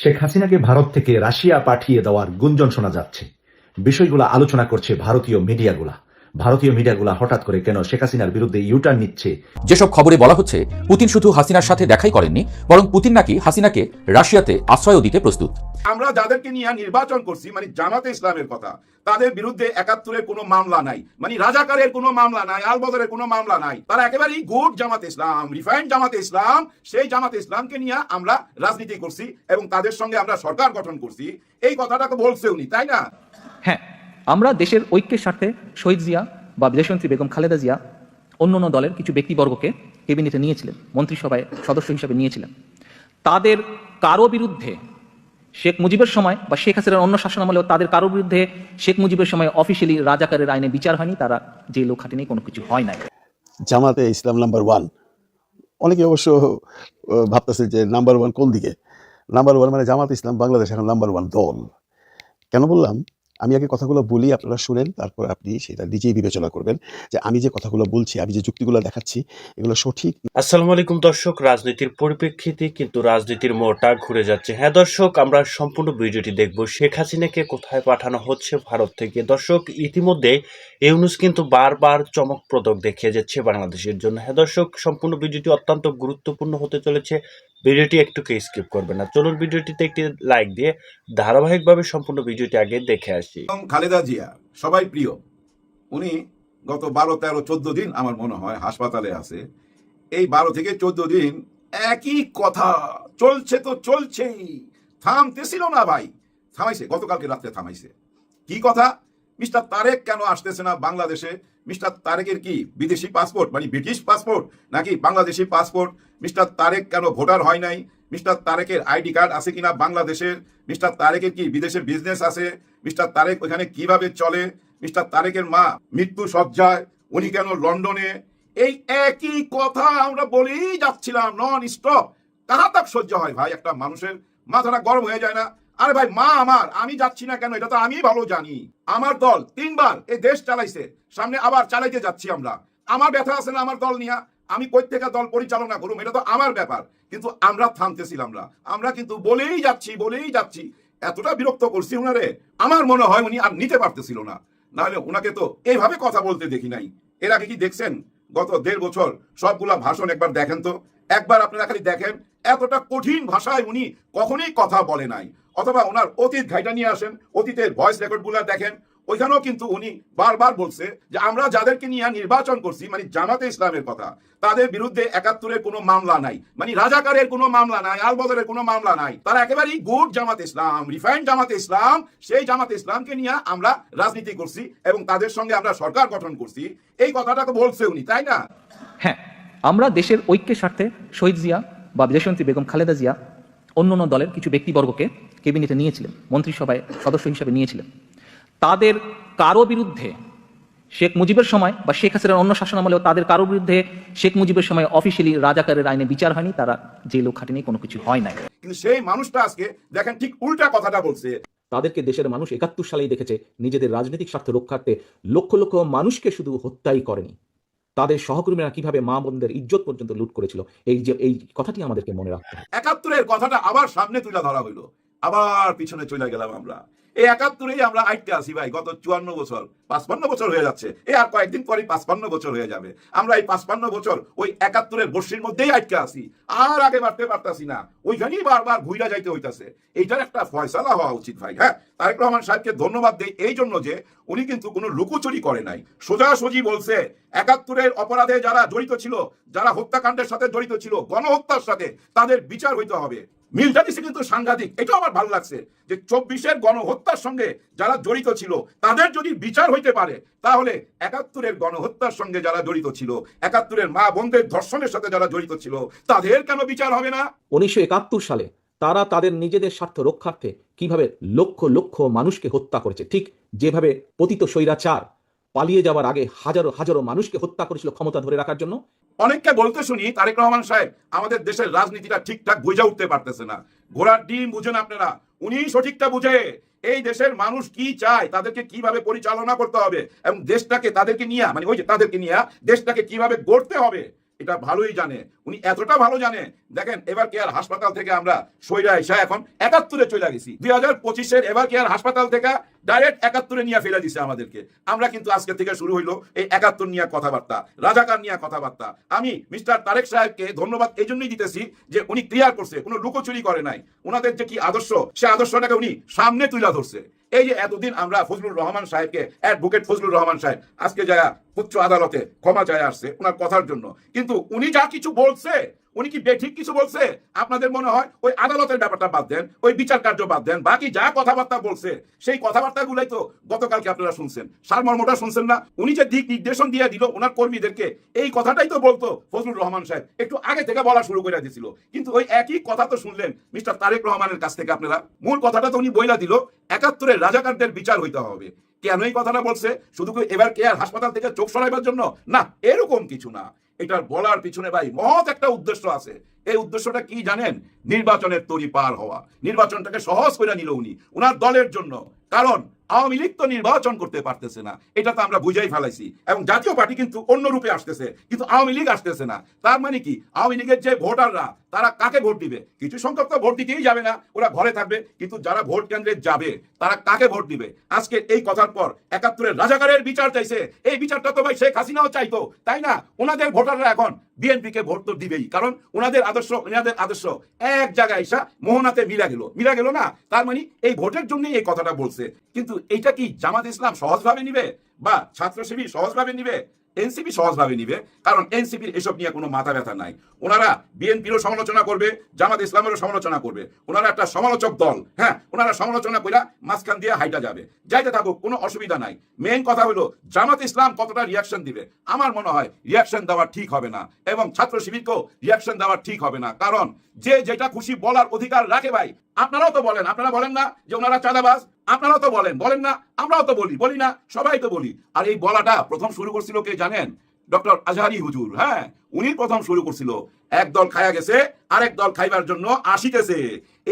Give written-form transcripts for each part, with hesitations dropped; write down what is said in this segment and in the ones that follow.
শেখ হাসিনাকে ভারত থেকে রাশিয়া পাঠিয়ে দেওয়ার গুঞ্জন শোনা যাচ্ছে। বিষয়গুলো আলোচনা করছে ভারতীয় মিডিয়াগুলা হঠাৎ করে কেন শেখ হাসিনার বিরুদ্ধে ইউটার্ন নিচ্ছে। যেসব খবরে বলা হচ্ছে পুতিন শুধু হাসিনার সাথে দেখাই করেননি, বরং পুতিন নাকি হাসিনাকে রাশিয়াতে আশ্রয়ও দিতে প্রস্তুত। আমরা যাদেরকে নিয়ে নির্বাচন করছি, মানে জামাতে ইসলামের কথা, তাদের বিরুদ্ধে ৭১-এর কোনো মামলা নাই, মানে রাজাকারের কোনো মামলা নাই, আলবদরের কোনো মামলা নাই। তারা একেবারেই গুড জামাতে ইসলাম, রিফাইন্ড জামাতে ইসলাম। সেই জামাতে ইসলামকে নিয়ে আমরা রাজনীতি করছি এবং তাদের সঙ্গে আমরা সরকার গঠন করছি, এই কথাটা তো বলছে উনি, তাই না? হ্যাঁ, আমরা দেশের ঐক্যের স্বার্থে শহীদ জিয়া বা বিদেশমন্ত্রী বেগম খালেদা জিয়া অন্য দলের কিছু ব্যক্তিবর্গকে ক্যাবিনেটে নিয়েছিলেন, মন্ত্রিসভায় সদস্য হিসেবে নিয়েছিলেন। তাদের কারো বিরুদ্ধে শেখ মুজিবের সময় বা শেখ হাসিনার অন্য শাসনামলেও তাদের কারো বিরুদ্ধে শেখ মুজিবের সময় অফিসিয়ালি রাজাকারের আইনে বিচার হয়নি, তারা জেলও খাটেনি, কোনো কিছু হয় নাই। জামাতে ইসলাম নাম্বার ওয়ান। অনেকে অবশ্য ভাবতেছে যে নাম্বার ওয়ান কোন দিকে। নাম্বার ওয়ান মানে জামাতে ইসলাম বাংলাদেশ এখন নাম্বার ওয়ান দল। কেন বললাম? আমি আগে কথাগুলো বলি, আপনারা শুনেন, তারপর আপনি সেটা নিজেই বিবেচনা করবেন যে আমি যে কথাগুলো বলছি, আমি যে যুক্তিগুলো দেখাচ্ছি, এগুলো সঠিক। আসসালামু আলাইকুম দর্শক, রাজনীতির পরিপ্রেক্ষিতে কিন্তু রাজনীতির মোড়টা ঘুরে যাচ্ছে। হ্যাঁ দর্শক, আমরা সম্পূর্ণ ভিডিওটি দেখব। শেখ হাসিনাকে কোথায় পাঠানো হচ্ছে ভারত থেকে। দর্শক, ইতিমধ্যে ইউনূস কিন্তু বারবার চমকপ্রদ দেখিয়ে যাচ্ছে বাংলাদেশের জন্য। হ্যাঁ দর্শক, সম্পূর্ণ ভিডিওটি অত্যন্ত গুরুত্বপূর্ণ হতে চলেছে, ভিডিওটি একটুকে স্কিপ করবেন না। চলুন ভিডিওটিতে একটি লাইক দিয়ে ধারাবাহিকভাবে সম্পূর্ণ ভিডিওটি আগে দেখে আসি। খালেদা জিয়া সবাই প্রিয়, উনি গত ১২, ১৩, ১৪ দিন আমার মনে হয় হাসপাতালে আছে। এই ১২ থেকে ১৪ দিন একই কথা চলছে, তো চলছেই, থামতেছিল না ভাই। থামাইছে, গতকালকে রাত্রে থামাইছে। কি কথা? মিস্টার তারেক কেন আসতেছে না বাংলাদেশে? মিস্টার তারেকের কি বিদেশি পাসপোর্ট, মানে ব্রিটিশ পাসপোর্ট নাকি বাংলাদেশি পাসপোর্ট? মিস্টার তারেক কেন ভোটার হয় নাই? মিস্টার তারেকের আইডি কার্ড আছে কিনা বাংলাদেশের? মিস্টার তারেকের কি বিদেশে বিজনেস আছে? মিস্টার তারেক ওখানে কিভাবে চলে? মিস্টার তারেকের মা মৃত্যু সজ্জায়, উনি কেন লন্ডনে? এই একই কথা আমরা বলেই যাচ্ছিলাম নন স্টপ। কাহা তাক সহ্য হয় ভাই? একটা মানুষের মাথাটা গরম হয়ে যায় না? আরে ভাই, মা আমার, আমি যাচ্ছি না কেন এটা তো আমি ভালো জানি। আমার দল ৩ বার এই দেশ চালাইছে, সামনে আবার চালাইতে যাচ্ছি আমরা। আমার ব্যথা আছে না আমার দল নিয়ে? আমি কই থেকে দল পরিচালনা করুম, এটা তো আমার ব্যাপার। কিন্তু আমরা থামতেছিলাম না, আমরা কিন্তু বলেই যাচ্ছি। এতটা বিরক্ত করছি উনারে, আমার মনে হয় উনি আর নিতে পারতেছিল না। নাহলে উনাকে তো এইভাবে কথা বলতে দেখি নাই। এর আগে কি দেখছেন? গত ১.৫ বছর সবগুলা ভাষণ একবার দেখেন তো, একবার আপনারা খালি দেখেন, এতটা কঠিন ভাষায় উনি কখনোই কথা বলে নাই। অথবা ওনার অতীত ঘাইটা নিয়ে আসেন, অতীতের ভয়েস রেকর্ডগুলো দেখেন, ওইখানেও কিন্তু উনি বারবার বলছে যে আমরা যাদেরকে নিয়ে নির্বাচন করছি, মানে জামাতে ইসলামের কথা, তাদের বিরুদ্ধে ৭১-এর কোনো মামলা নাই, মানে রাজাকারের কোনো মামলা নাই, আলবদরের কোনো মামলা নাই। তারা একেবারেই গুড জামাতে ইসলাম, রিফাইন্ড জামাতে ইসলাম। সেই জামাতে ইসলামকে নিয়ে আমরা রাজনীতি করছি এবং তাদের সঙ্গে আমরা সরকার গঠন করছি, এই কথাটা তো বলছে উনি, তাই না? হ্যাঁ, আমরা দেশের ঐক্যের স্বার্থে শহীদ জিয়া বা বিদেশমন্ত্রী বেগম খালেদা জিয়া অন্য দলের কিছু ব্যক্তিবর্গকে ক্যাবিনেটে নিয়েছিলেন, মন্ত্রিসভায় সদস্য হিসেবে নিয়েছিলেন। তাদের কারো বিরুদ্ধে শেখ মুজিবের সময় বা শেখ হাসিনার অন্য শাসনামলেও তাদের কারো বিরুদ্ধে শেখ মুজিবের সময় অফিসিয়ালি রাজাকারের আইনে বিচার হয়নি, তারা জেলও খাটেনি, কোনো কিছু হয় নাই। কিন্তু সেই মানুষটা আজকে দেখেন ঠিক উল্টা কথাটা বলছে। তাদেরকে দেশের মানুষ ৭১ সালেই দেখেছে নিজেদের রাজনৈতিক স্বার্থ রক্ষার্থে লক্ষ লক্ষ মানুষকে শুধু হত্যাই করেনি, তাদের সহকর্মীরা কিভাবে মা বোনদের ইজ্জত পর্যন্ত লুট করেছিল, এই কথাটি আমাদেরকে মনে রাখতে হবে। ৭১-এর কথাটা আবার সামনে তুলে ধরা হইলো, আবার পিছনে চলে গেলাম আমরা। এই ৭১-এই আমরা আটকে আছি ভাই, গত ৫৪ বছর, ৫৫ বছর হয়ে যাচ্ছে। আর কয়েকদিন পরে ৫৫ বছর হয়ে যাবে। আমরা এই ৫৫ বছর ওই ৭১-এর বর্ষির মধ্যেই আটকে আছি, আর আগে বাড়তে পারতাছি না, ওইখানেই বারবার ঘুরা যাইতে হইতাছে। এইটার একটা ফয়সালা হওয়া উচিত ভাই। হ্যাঁ, তারেক রহমান সাহেবকে ধন্যবাদ দেই এই জন্য যে উনি কিন্তু কোনো লুকোচুরি করে নাই, সোজাসুজি বলছে ৭১-এর অপরাধে যারা জড়িত ছিল, যারা হত্যাকাণ্ডের সাথে জড়িত ছিল, গণহত্যার সাথে, তাদের বিচার হইতে হবে। মিলটা দিছে কিন্তু সাংঘাতিক, এটা আমার ভালো লাগছে যে ২৪-এর গণহত্যার সঙ্গে যারা জড়িত ছিল তাদের যদি বিচার হইতে পারে, তাহলে ৭১-এর গণহত্যার সঙ্গে যারা জড়িত ছিল, ৭১-এর মা বোনদের ধর্ষণের সাথে যারা জড়িত ছিল, তাদের কেন বিচার হবে না? ১৯৭১ সালে তারা তাদের নিজেদের স্বার্থ রক্ষার্থে কিভাবে লক্ষ লক্ষ মানুষকে হত্যা করেছে, ঠিক যেভাবে পতিত স্বৈরাচার পালিয়ে যাওয়ার আগে হাজারো হাজারো মানুষকে হত্যা করেছিল ক্ষমতা ধরে রাখার জন্য। অনেককে বলতে শুনি তারেক রহমান সাহেব আমাদের দেশের রাজনীতিটা ঠিকঠাক বুঝে উঠতে পারতেছে না। ঘোড়ার ডিম বুঝেন আপনারা, উনি সঠিকটা বুঝে এই দেশের মানুষ কি চায়, তাদেরকে কিভাবে পরিচালনা করতে হবে এবং দেশটাকে তাদেরকে নিয়ে, মানে ওই যে তাদেরকে নিয়ে দেশটাকে কিভাবে গড়তে হবে, এটা ভালোই জানে। উনি এতটা ভালো জানে, দেখেন এবার কেয়ার হাসপাতাল থেকে আমরা সইরা এসা এখন ৭১-এ চলে গেছি। ২০২৫-এর এবার কেয়ার হাসপাতাল থেকে ডাইরেক্ট ৭১-এ নিয়ে ফেলে দিছে আমাদেরকে। আমরা কিন্তু আজকে থেকে শুরু হইলো এই ৭১ নিয়ে কথাবার্তা, রাজাকার নিয়ে কথাবার্তা। আমি মিস্টার তারেক সাহেবকে ধন্যবাদ এই জন্যই দিতেছি যে উনি ক্লিয়ার করছে, কোনো লুকোচুরি করে নাই। ওনাদের যে কি আদর্শ, সে আদর্শটাকে উনি সামনে তুলে ধরছে। এই যে এতদিন আমরা ফজলুর রহমান সাহেবকে, অ্যাডভোকেট ফজলুর রহমান সাহেব আজকে যারা উচ্চ আদালতে ক্ষমা চায় আসছে ওনার কথার জন্য, কিন্তু উনি যা কিছু বলছে, উনি কি বেঠিক কিছু বলছে? আপনাদের মনে হয় ওই আদালতের ব্যাপারটা বাদ দেন, ওই বিচার কার্য বাদ দেন, বাকি যা কথাবার্তা বলছে সেই কথাবার্তাগুলোই তো গতকালকে আপনারা শুনছেন, সারমর্মটা শুনছেন না? উনি যে দিক নির্দেশন দিয়ে দিল ওনার কর্মীদেরকে, এই কথাটাই তো বলতো ফজলুর রহমান সাহেব, একটু আগে থেকে বলা শুরু করে দিয়েছিল। কিন্তু ওই একই কথা তো শুনলেন মিস্টার তারেক রহমানের কাছ থেকে আপনারা। মূল কথাটা তো উনি বইলা দিল ৭১-এর রাজাকারদের বিচার হইতে হবে। কেন এই কথাটা বলছে? শুধু এবার কেয়ার হাসপাতাল থেকে চোখ সরাইবার জন্য না, এরকম কিছু না। এটার বলার পিছনে ভাই মহৎ একটা উদ্দেশ্য আছে। এই উদ্দেশ্যটা কি জানেন? নির্বাচনের তরি পার হওয়া। নির্বাচনটাকে সহজ করে নিল উনি ওনার দলের জন্য। কারণ আওয়ামী লীগ তো নির্বাচন করতে পারতেছে না, এটা তো আমরা বুঝাই ফেলাইছি। এবং জাতীয় পার্টি কিন্তু অন্য রূপে আসতেছে, কিন্তু আওয়ামী লীগ আসতেছে না। তার মানে কি? আওয়ামী লীগের যে ভোটাররা তারা কাকে ভোট দিবে? কিছু সংখ্যক তো ভোট দিতেই যাবে না, ওরা ঘরে থাকবে। কিন্তু যারা ভোট কেন্দ্রে যাবে তারা কাকে ভোট দিবে? আজকে এই কথার পর ৭১-এর রাজাকারের বিচার চাইছে। এই বিচারটা তো ভাই শেখ হাসিনাও চাইতো, তাই না? ওনাদের ভোটাররা এখন বিএনপিকে ভোট তো দিবেই, কারণ ওনাদের আদর্শ এক জায়গায় এসা মোহনাতে মিলা গেল না। তার মানে এই ভোটের জন্য এই কথাটা বলছে। কিন্তু এইটা কি জামাত ইসলাম সহজভাবে নিবে, বা ছাত্র শিবির সহজভাবে নিবে, এনসিপি সহজভাবে নিবে? কারণ এনসিপির এসব নিয়ে কোনো মাথা ব্যথা নাই। ওনারা বিএনপিরও সমালোচনা করবে, জামাত ইসলামেরও সমালোচনা করবে। ওনারা একটা সমালোচক দল, হ্যাঁ, ওনারা সমালোচনা কইরা মাঝখান দিয়ে হাইটা যাবে, যাইতে থাকুক, কোনো অসুবিধা নাই। মেইন কথা হলো জামাত ইসলাম কতটা রিয়াকশন দিবে। আমার মনে হয় রিয়াকশন দেওয়া ঠিক হবে না, এবং ছাত্র শিবিরকেও রিয়াকশন দেওয়া ঠিক হবে না। কারণ যে যেটা খুশি বলার অধিকার রাখে ভাই। আপনারাও তো বলেন, আপনারা বলেন না যে ওনারা চাঁদাবাজ? আপনারাও তো বলেন না? আমরাও তো বলি না? সবাই তো বলি। আর এই বলাটা প্রথম শুরু করছিল কে জানেন? ডক্টর আজহারি হুজুর। হ্যাঁ, উনি প্রথম শুরু করছিল। এক দল খায়া গেছে, আরেক দল খাইবার জন্য আসিতেছে।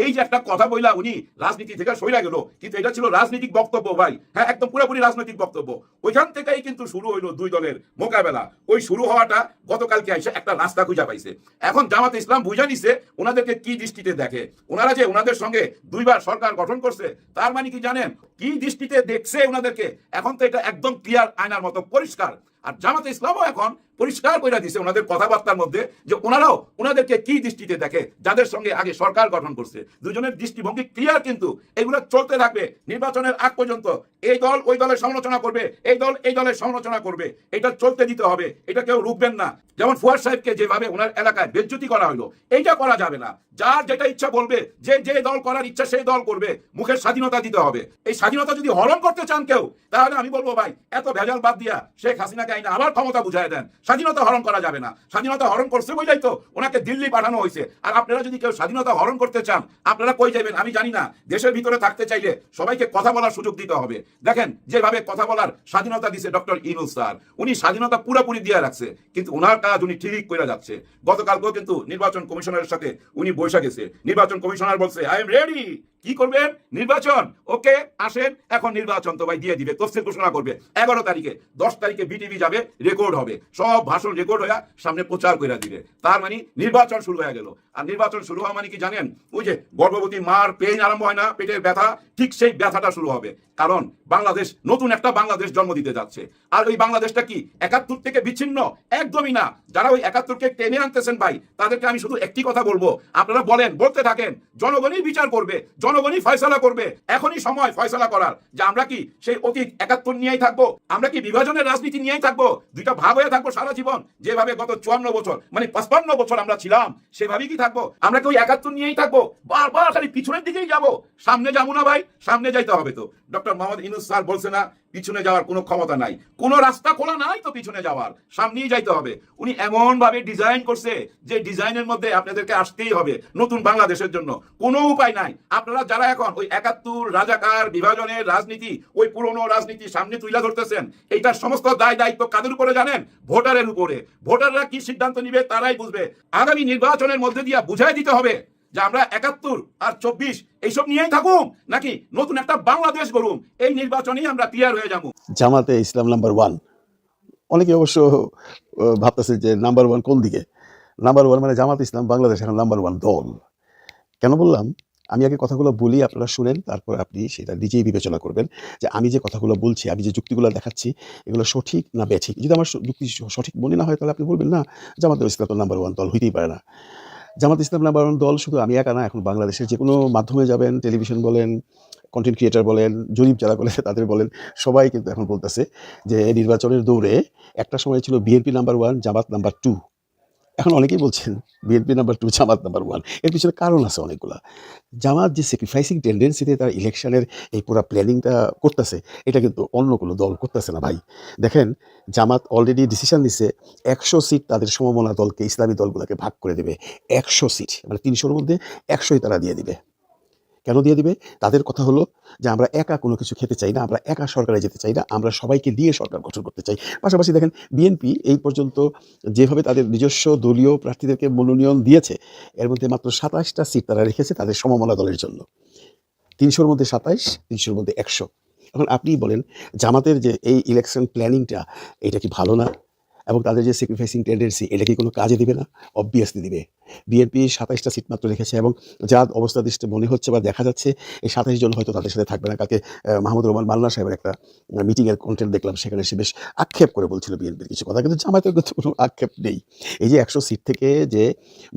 এই যে একটা কথা বইলা উনি রাজনীতি থেকে সইরা গেল, কিন্তু এটা ছিল রাজনৈতিক বক্তব্য ভাই। হ্যাঁ, একদম পুরোপুরি রাজনৈতিক বক্তব্য। ওইখান থেকেই কিন্তু শুরু হইলো দুই দলের মোকাবেলা। ওই শুরু হওয়াটা গতকালকে এসে একটা রাস্তা খুঁজা পাইছে। এখন জামাত ইসলাম বুঝা নিছে ওনাদেরকে কি দৃষ্টিতে দেখে। ওনারা যে ওনাদের সঙ্গে দুইবার সরকার গঠন করছে, তার মানে কি জানেন? কি দৃষ্টিতে দেখছে ওনাদেরকে, এখন তো এটা একদম ক্লিয়ার, আয়নার মতো পরিষ্কার। আর জামাত ইসলামও এখন পরিষ্কার করে দিছে ওনাদের কথাবার্তার মধ্যে যে ওনারাও ওনাদেরকে কি দৃষ্টিতে দেখে, যাদের সঙ্গে আগে সরকার গঠন করছে। দুজনের দৃষ্টিভঙ্গি ক্লিয়ার, কিন্তু এগুলো চলতে থাকবে নির্বাচনের আগ পর্যন্ত। এই দল ওই দলের সমালোচনা করবে, এই দল এই দলের সমালোচনা করবে, এটা চলতে দিতে হবে, এটা কেউ রুখবেন না। যেমন ফুয়াদ সাহেবকে যেভাবে ওনার এলাকায় বেজ্জতি করা হলো, এইটা করা যাবে না। যার যেটা ইচ্ছা বলবে, যে দল করার ইচ্ছা সেই দল করবে, মুখের স্বাধীনতা দিতে হবে। এই স্বাধীনতা যদি হরণ করতে চান কেউ, তাহলে আমি বলবো ভাই এত ভেজাল বাদ দিয়া শেখ হাসিনাকে আইনা আবার ক্ষমতা বুঝাই দেন। স্বাধীনতা হরণ করা যাবে না। স্বাধীনতা হরণ করছে বলেই তো ওনাকে দিল্লি পাঠানো হয়েছে। আর আপনারা যদি কেউ স্বাধীনতা হরণ করতে চান, আপনারা কই যাবেন আমি জানি না। দেশের ভিতরে থাকতে চাইলে সবাইকে কথা বলার সুযোগ দিতে হবে। দেখেন যেভাবে কথা বলার স্বাধীনতা দিছে ডক্টর ইউনূস স্যার, উনি স্বাধীনতা পুরোপুরি দিয়ে রাখছে, কিন্তু ওনার কাজ উনি ঠিক করে যাচ্ছে। গতকালকেও কিন্তু নির্বাচন কমিশনারের সাথে উনি বৈশা গেছে। নির্বাচন কমিশনার বলছে আই এম রেডি। কি করবেন? নির্বাচন। ওকে, আসেন, এখন নির্বাচন তো ভাই দিয়ে দিবে, তফসিল ঘোষণা করবে 11 তারিখে। 10 তারিখে বিটিভি যাবে, রেকর্ড হবে, সব ভাষণ রেকর্ড হয়ে সামনে প্রচার করে দিবে। তার মানে নির্বাচন শুরু হয়ে গেল। আর নির্বাচন শুরু হওয়া মানে কি জানেন? ওই যে গর্ভবতী মার পেইন আরম্ভ হয় না, পেটের ব্যথা, ঠিক সেই ব্যথাটা শুরু হবে। কারণ বাংলাদেশ নতুন একটা বাংলাদেশ জন্ম দিতে যাচ্ছে। আর ওই বাংলাদেশটা কি ৭১ থেকে বিচ্ছিন্ন? একদমই না। যারা ওই ৭১কে টেনে আনতেছেন ভাই, তাদেরকে আমি শুধু একটি কথা বলবো, আপনারা বলতে থাকেন, জনগণই বিচার করবে, জনগণই ফয়সালা করবে। এখনই সময় ফয়সালা করার, যে আমরা কি সেই অতীত ৭১ নিয়েই থাকবো, আমরা কি বিভাজনের রাজনীতি নিয়েই থাকবো, দুইটা ভাগ হয়ে থাকবো সারা জীবন, যেভাবে গত 54 বছর মানে 55 বছর আমরা ছিলাম, সেভাবেই কি থাকবো? আমরা কি ওই ৭১ নিয়েই থাকবো? বারবার খালি পিছনের দিকেই যাবো, সামনে যাবো না ভাই? সামনে যাইতে হবে তো। ডক্টর মোহাম্মদ ইউনূস স্যার বলছে না, পিছনে যাওয়ার কোনো ক্ষমতা নাই, কোনো রাস্তা খোলা নাই তো পিছনে যাওয়ার, সামনেই যাইতে হবে। উনি এমন ভাবে ডিজাইন করছে যে ডিজাইনের মধ্যে আপনাদেরকে আসতেই হবে নতুন বাংলাদেশের জন্য, কোনো উপায় নাই। আপনারা যারা এখন ওই ৭১ রাজাকার বিভাজনের রাজনীতি, ওই পুরনো রাজনীতি সামনে তুলে ধরতেছেন, এইটার সমস্ত দায়িত্ব কাদের উপরে জানেন? ভোটারের উপরে। ভোটাররা কি সিদ্ধান্ত নিবে তারাই বুঝবে। আগামী নির্বাচনের মধ্যে দিয়ে বুঝাই দিতে হবে যে আমরা ৭১ আর ২৪ এইসব নিয়েই থাকুম, নাকি নতুন একটা বাংলাদেশ গড়ুম। এই নির্বাচনেই আমরা ক্লিয়ার হয়ে যাবো। জামাতে ইসলাম নাম্বার 1 অনেকে অবশ্য ভাবতেছে যে নাম্বার ওয়ান কোন দিকে। নাম্বার ওয়ান মানে জামাত ইসলাম বাংলাদেশ এখন নাম্বার ওয়ান দল। কেন বললাম? আমি আগে কথাগুলো বলি, আপনারা শুনেন, তারপর আপনি সেটা নিজেই বিবেচনা করবেন যে আমি যে কথাগুলো বলছি, আমি যে যুক্তিগুলো দেখাচ্ছি, এগুলো সঠিক না বেঠিক। যদি আমার যুক্তি সঠিক মনে না হয়, তাহলে আপনি বলবেন, না, জামাতুল ইসলাম তো নাম্বার ওয়ান দল হইতেই পারে না। জামাত ইসলাম নাম্বার ওয়ান দল শুধু আমি একা না, এখন বাংলাদেশের যে কোনো মাধ্যমে যাবেন, টেলিভিশন বলেন, কন্টেন্ট ক্রিয়েটর বলেন, জরিপ যারা করে তাদের বলেন, সবাই কিন্তু এখন বলতেছে যে নির্বাচনের দৌড়ে একটা সময় ছিল বিএনপি নাম্বার ওয়ান, জামাত নাম্বার টু। এখন অনেকেই বলছেন বিএনপি নাম্বার টু, জামাত নাম্বার ওয়ান। এর পিছনে কারণ আছে অনেকগুলা। জামাত যে স্যাক্রিফাইসিং টেন্ডেন্সিতে তারা ইলেকশনের এই পুরা প্ল্যানিংটা করতেছে, এটা কিন্তু অন্য কোনো দল করতেছে না ভাই। দেখেন, জামাত অলরেডি ডিসিশন নিছে 100 সিট তাদের সমমনা দলকে, ইসলামী দলগুলোকে ভাগ করে দেবে। 100 সিট মানে 300-র মধ্যে 100ই তারা দিয়ে দিবে। কেন দিয়ে দিবে? তাদের কথা হলো যে আমরা একা কোনো কিছু খেতে চাই না, আমরা একা সরকারে যেতে চাই না, আমরা সবাইকে নিয়ে সরকার গঠন করতে চাই। পাশাপাশি দেখেন, বিএনপি এই পর্যন্ত যেভাবে তাদের নিজস্ব দলীয় প্রার্থীদেরকে মনোনয়ন দিয়েছে, এর মধ্যে মাত্র 27টা সিট তারা রেখেছে তাদের সমমনা দলের জন্য। 300-র মধ্যে 27, 300-র মধ্যে 100। এখন আপনিই বলেন, জামাতের যে এই ইলেকশন প্ল্যানিংটা, এটা কি ভালো না? এবং তাদের যে স্যাক্রিফাইসিং টেন্ডেন্সি, এটা কি কোনো কাজে দিবে না? অবভিয়াসলি দিবে। বিএনপি 27টা সিট মাত্র রেখেছে, এবং যা অবস্থা দৃষ্টে মনে হচ্ছে বা দেখা যাচ্ছে, এই 27 জন হয়তো তাদের সাথে থাকবে না। কালকে মাহমুদুর রহমান মান্না সাহেবের একটা মিটিংয়ের কন্টেন্ট দেখলাম, সেখানে সে বেশ আক্ষেপ করে বলছিল বিএনপির কিছু কথা, কিন্তু জামাতের কিন্তু কোনো আক্ষেপ নেই। এই যে 100 সিট থেকে যে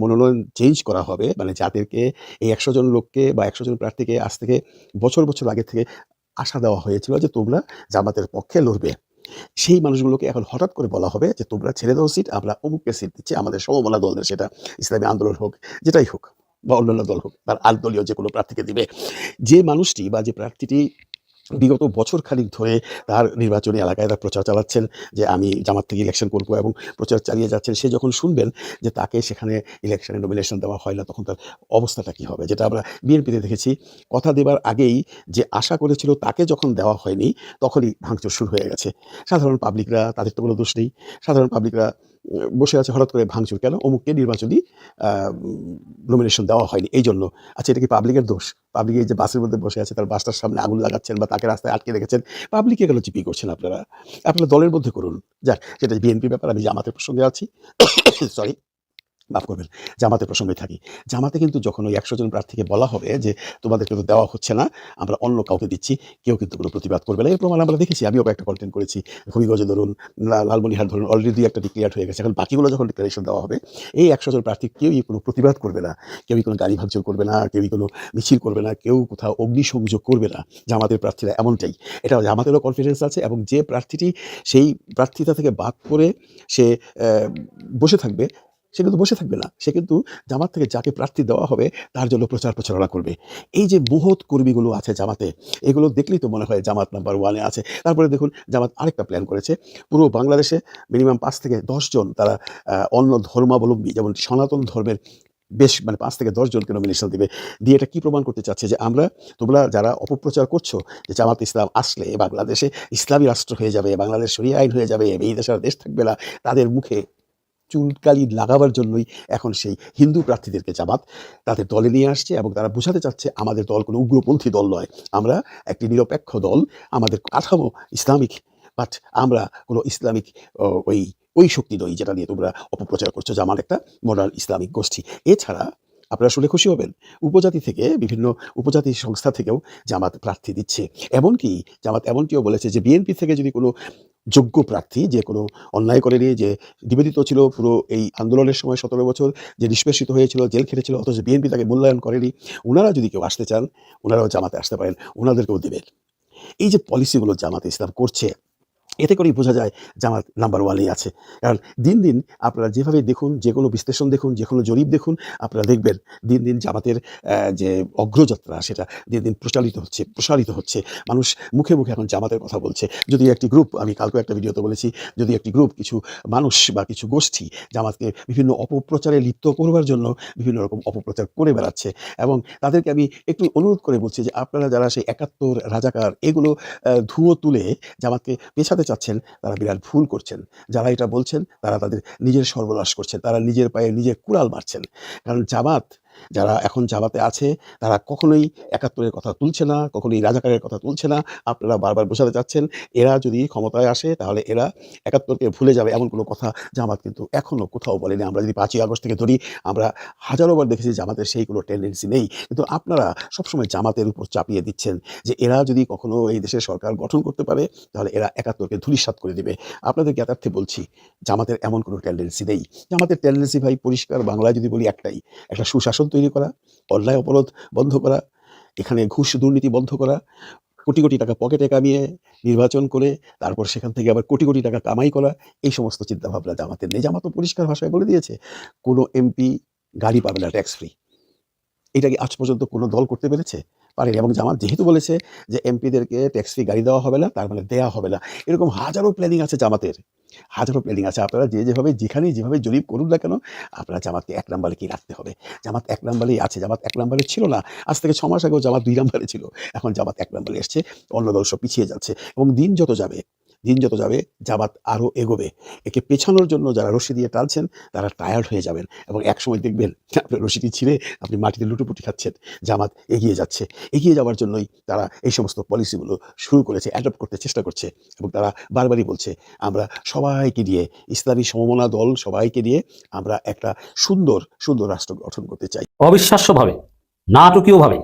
মনোনয়ন চেঞ্জ করা হবে, মানে যাদেরকে এই 100 জন লোককে বা 100 জন প্রার্থীকে আজ থেকে বছর বছর আগে থেকে আশা দেওয়া হয়েছিল যে তোমরা জামাতের পক্ষে লড়বে, সেই মানুষগুলোকে এখন হঠাৎ করে বলা হবে যে তোমরা ছেড়ে দাও সিট, আমরা অমুককে সিট দিচ্ছি, আমাদের সমমনা দলদের, সেটা ইসলামী আন্দোলন হোক, যেটাই হোক, বা অন্যান্য দল হোক, তার আলদলীয় যে কোনো প্রার্থীকে দিবে। যে মানুষটি বা যে প্রার্থীটি বিগত বছর খানিক ধরে তার নির্বাচনী এলাকায় তার প্রচার চালাচ্ছেন যে আমি জামাত থেকে ইলেকশন করবো, এবং প্রচার চালিয়ে যাচ্ছেন, সে যখন শুনবেন যে তাকে সেখানে ইলেকশনে নমিনেশন দেওয়া হয় না, তখন তার অবস্থাটা কী হবে? যেটা আমরা বিএনপিতে দেখেছি, কথা দেবার আগেই যে আশা করেছিল তাকে যখন দেওয়া হয়নি, তখনই ভাঙচুর শুরু হয়ে গেছে। সাধারণ পাবলিকরা, তাদের তো কোনো দোষ নেই, সাধারণ পাবলিকরা বসে আছে, হঠাৎ করে ভাঙচুর কেন? অমুককে নির্বাচনী নমিনেশন দেওয়া হয়নি, এই জন্য। আচ্ছা, এটা কি পাবলিকের দোষ? পাবলিক এই যে বাসের মধ্যে বসে আছে, তার বাসটার সামনে আগুন লাগাচ্ছেন বা তাকে রাস্তায় আটকে রেখেছেন, পাবলিককে কেন চিপি করছেন আপনারা? আপনারা দলের মধ্যে করুন। যাক, সেটা বিএনপির ব্যাপার, আমি জামাতের প্রসঙ্গে আছি। সরি, মাফ করবেন, জামাতের প্রসঙ্গে থাকি। জামাতে কিন্তু যখন ওই 100 জন প্রার্থীকে বলা হবে যে তোমাদেরকে তো দেওয়া হচ্ছে না, আমরা অন্য কাউকে দিচ্ছি, কেউ কিন্তু কোনো প্রতিবাদ করবে না। এর প্রমাণ আমরা দেখেছি, আমিও একটা কন্টেন্ট করেছি। হবিগঞ্জে ধরুন, লালমনিরহাট ধরুন, অলরেডি একটা ডিক্লেয়ার হয়ে গেছে। এখন বাকিগুলো যখন ডিক্লারেশন দেওয়া হবে, এই 100 জন প্রার্থী কেউই কোনো প্রতিবাদ করবে না, কেউই কোনো গাড়ি ভাঙচুর করবে না, কেউই কোনো মিছিল করবে না, কেউ কোথাও অগ্নিসংযোগ করবে না। জামাতের প্রার্থীরা এমনটাই। এটা জামাতেরও কনফিডেন্স আছে, এবং যে প্রার্থীটি সেই প্রার্থিতা থেকে বাদ পড়ে সে বসে থাকবে, সে কিন্তু বসে থাকবে না, সে কিন্তু জামাত থেকে যাকে প্রার্থী দেওয়া হবে তার জন্য প্রচার প্রচারণা করবে। এই যে মহৎ কর্মীগুলো আছে জামাতে, এগুলো দেখলেই তো মনে হয় জামাত নাম্বার ওয়ানে আছে। তারপরে দেখুন, জামাত আরেকটা প্ল্যান করেছে, পুরো বাংলাদেশে মিনিমাম 5 থেকে 10 জন তারা অন্য ধর্মাবলম্বী, যেমন সনাতন ধর্মের বেশ, মানে 5 থেকে 10 জনকে নমিনেশন দিবে। দিয়ে এটা কি প্রমাণ করতে চাচ্ছে? যে তোমরা যারা অপপ্রচার করছো যে জামাত ইসলাম আসলে বাংলাদেশে ইসলামী রাষ্ট্র হয়ে যাবে, বাংলাদেশ শরিয়া আইন হয়ে যাবে, এই দেশের দেশ থাকবে না, তাদের মুখে চুনকালি লাগাবার জন্যই এখন সেই হিন্দু প্রার্থীদেরকে জামাত তাদের দলে নিয়ে আসছে, এবং তারা বোঝাতে চাচ্ছে আমাদের দল কোনো উগ্রপন্থী দল নয়, আমরা একটি নিরপেক্ষ দল, আমাদের কাঠামো ইসলামিক, বাট আমরা কোনো ইসলামিক ওই ওই শক্তি নই যেটা নিয়ে তোমরা অপপ্রচার করছো, জামাত একটা মডার্ন ইসলামিক গোষ্ঠী। এছাড়া আপনারা শুনে খুশি হবেন, উপজাতি থেকে, বিভিন্ন উপজাতি সংস্থা থেকেও জামাত প্রার্থী দিচ্ছে। এমনকি জামাত এমনটিও বলেছে যে বিএনপি থেকে যদি কোনো যোগ্য প্রার্থী, যে কোনো অন্যায় করেনি, যে নিবেদিত ছিল পুরো এই আন্দোলনের সময় 17 বছর, যে নিষ্পেষিত হয়েছিল, জেল খেটেছিল, অথচ বিএনপি তাকে মূল্যায়ন করেনি, ওনারা যদি কেউ আসতে চান, ওনারাও জামাতে আসতে পারেন, ওনাদেরকেও দেবেন। এই যে পলিসিগুলো জামাতে ইসলাম করছে, এতে করেই বোঝা যায় জামাত নাম্বার ওয়ানেই আছে। কারণ দিন দিন আপনারা যেভাবে দেখুন, যে কোনো বিশ্লেষণ দেখুন, যে কোনো জরিপ দেখুন, আপনারা দেখবেন দিন দিন জামাতের যে অগ্রযাত্রা, সেটা দিন দিন প্রসারিত হচ্ছে। মানুষ মুখে মুখে এখন জামাতের কথা বলছে। যদি একটি গ্রুপ, আমি কালকে একটা ভিডিওতে বলেছি, যদি একটি গ্রুপ, কিছু মানুষ বা কিছু গোষ্ঠী জামাতকে বিভিন্ন অপপ্রচারে লিপ্ত করবার জন্য বিভিন্ন রকম অপপ্রচার করে বেড়াচ্ছে, এবং তাদেরকে আমি একটু অনুরোধ করে বলছি যে আপনারা যারা সেই 71 রাজাকার এগুলো ধুয়ো তুলে জামাতকে পেছাতে চাচ্ছেন, তারা বিরাট ভুল করছেন। যারা এটা বলছেন তারা তাদের নিজের সর্বনাশ করছেন, তারা নিজের পায়ে নিজে কুড়াল মারছেন। কারণ জামাত যারা এখন জামাতে আছে তারা কখনোই ৭১-এর কথা তুলছে না, কখনোই রাজাকারের কথা তুলছে না। আপনারা বারবার বোঝাতে চাচ্ছেন এরা যদি ক্ষমতায় আসে তাহলে এরা ৭১-কে ভুলে যাবে, এমন কোনো কথা জামাত কিন্তু এখনো কোথাও বলেনি। আমরা যদি ৫ই আগস্ট থেকে ধরি, আমরা হাজারোবার দেখেছি জামাতের সেই কোনো টেন্ডেন্সি নেই। কিন্তু আপনারা সবসময় জামাতের উপর চাপিয়ে দিচ্ছেন যে এরা যদি কখনো এই দেশের সরকার গঠন করতে পারে তাহলে এরা ৭১-কে ধূলিসাৎ করে দিবে। আপনাদের জ্ঞাতার্থে বলছি জামাতের এমন কোনো টেন্ডেন্সি নেই। জামাতের টেন্ডেন্সি ভাই পরিষ্কার বাংলায় যদি বলি একটাই, একটা সুশাসন তৈরি করা, অন্যায় অপরাধ বন্ধ করা, এখানে ঘুষ দুর্নীতি বন্ধ করা, কোটি কোটি টাকা পকেটে কামিয়ে নির্বাচন করে তারপর সেখান থেকে আবার কোটি কোটি টাকা কামাই করা, এই সমস্ত চিন্তাভাবনা জামাতের নেই। জামাত তো পরিষ্কার ভাষায় বলে দিয়েছে কোনো এমপি গাড়ি পাবে না ট্যাক্স ফ্রি। এটা কি আজ পর্যন্ত কোনো দল করতে পেরেছে? পারেনি। এবং জামাত যেহেতু বলেছে যে এমপিদেরকে ট্যাক্স ফ্রি গাড়ি দেওয়া হবে না, তার মানে দেয়া হবে না। এরকম হাজারো প্ল্যানিং আছে জামাতের, হাজারো প্ল্যানিং আছে। আপনারা যেভাবে যেখানেই যেভাবে জরিপ করুন না কেন, আপনারা জামাতকে ১ নম্বরে কি রাখতে হবে। জামাত ১ নম্বরেই আছে। জামাত ১ নম্বরে ছিল না, আজ থেকে ৬ মাস আগেও জামাত ২ নম্বরে ছিল। এখন জামাত ১ নম্বরে এসছে, অন্য দল সব পিছিয়ে যাচ্ছে। এবং দিন যত যাবে জামাত আরও এগোবে। একে পেছানোর জন্য যারা রশি দিয়ে টানছেন তারা টায়ার্ড হয়ে যাবেন এবং একসময় দেখবেন আপনার রশিটি ছিঁড়ে আপনি মাটিতে লুটোপুটি খাচ্ছেন। জামাত এগিয়ে যাচ্ছে। এগিয়ে যাওয়ার জন্যই তারা এই সমস্ত পলিসিগুলো শুরু করেছে, অ্যাডপ্ট করতে চেষ্টা করছে। এবং তারা বারবারই বলছে আমরা সবাইকে নিয়ে, ইসলামী সমমনা দল সবাইকে নিয়ে আমরা একটা সুন্দর সুন্দর রাষ্ট্র গঠন করতে চাই। অবিশ্বাস্যভাবে, নাটকীয়ভাবে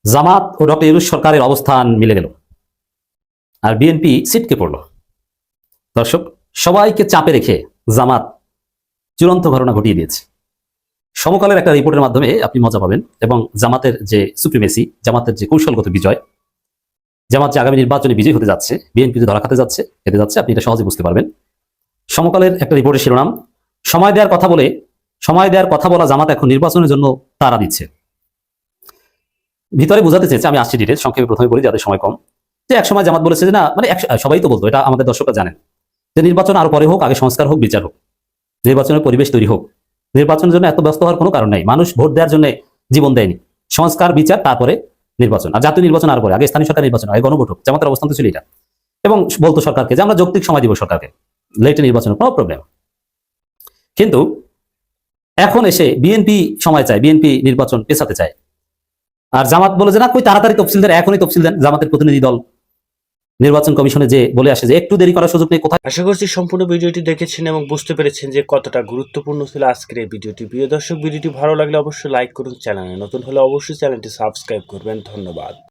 জামাত ও ডক্টর ইউনূস সরকারের অবস্থান মিলে গেল, আর বিএনপি ছিটকে পড়ল। দর্শক, সবাইকে চাপে রেখে জামাত চূড়ান্ত ঘটনা ঘটিয়ে দিয়েছে। সমকালের একটা রিপোর্টের মাধ্যমে আপনি মজা পাবেন এবং জামাতের যে সুপ্রিমেসি, জামাতের যে কৌশলগত বিজয়, জামাত যে আগামী নির্বাচনে বিজয় হতে যাচ্ছে, বিএনপি যে ধরা খেতে যাচ্ছে, আপনি এটা সহজে বুঝতে পারবেন। সমকালের একটা রিপোর্টের শিরোনাম, সময় দেওয়ার কথা বলা জামাত এখন নির্বাচনের জন্য তাড়া দিচ্ছে। ভিতরে বোঝাতে চেয়েছে, আমি আসছি ডিটেলস, সংক্ষেপে প্রথমে বলি যাদের সময় কম, যে একসময় জামাত বলেছে যে না, মানে সবাই তো বলতো, এটা আমাদের দর্শকরা জানেন, যে নির্বাচন আরো পরে হোক, আগে সংস্কার হোক, বিচার হোক, নির্বাচনের পরিবেশ তৈরি হোক। নির্বাচনের জন্য এত ব্যস্ত হওয়ার কোনো কারণ নাই। মানুষ ভোট দেওয়ার জন্য জীবন দেয়নি। সংস্কার, বিচার, তারপরে নির্বাচন। আর জাতীয় নির্বাচন আর পরে, আগে স্থানীয় সরকার নির্বাচন, আগে গণভোট হোক। জামাতের অবস্থান তো ছিল এটা। এবং বলতো সরকারকে যে আমরা যৌক্তিক সময় দিব সরকারকে, লেটে নির্বাচনের কোনো প্রবলেম। কিন্তু এখন এসে বিএনপি সময় চায়, বিএনপি নির্বাচন পেছাতে চায়। আর জামাত বলে যে না, কই তাড়াতাড়ি তফসিল দেন, এখনই তফসিল দেন। জামাতের প্রতিনিধি দল নির্বাচন কমিশনে যে বলে আসে যে একটু দেরি করার সুযোগ নেই। কোথায়? আশা করছি সম্পূর্ণ ভিডিওটি দেখেছেন এবং বুঝতে পেরেছেন যে কতটা গুরুত্বপূর্ণ ছিল আজকের এই ভিডিওটি। প্রিয় দর্শক, ভিডিওটি ভালো লাগলে অবশ্যই লাইক করুন, চ্যানেলে নতুন হলে অবশ্যই চ্যানেলটি সাবস্ক্রাইব করবেন। ধন্যবাদ।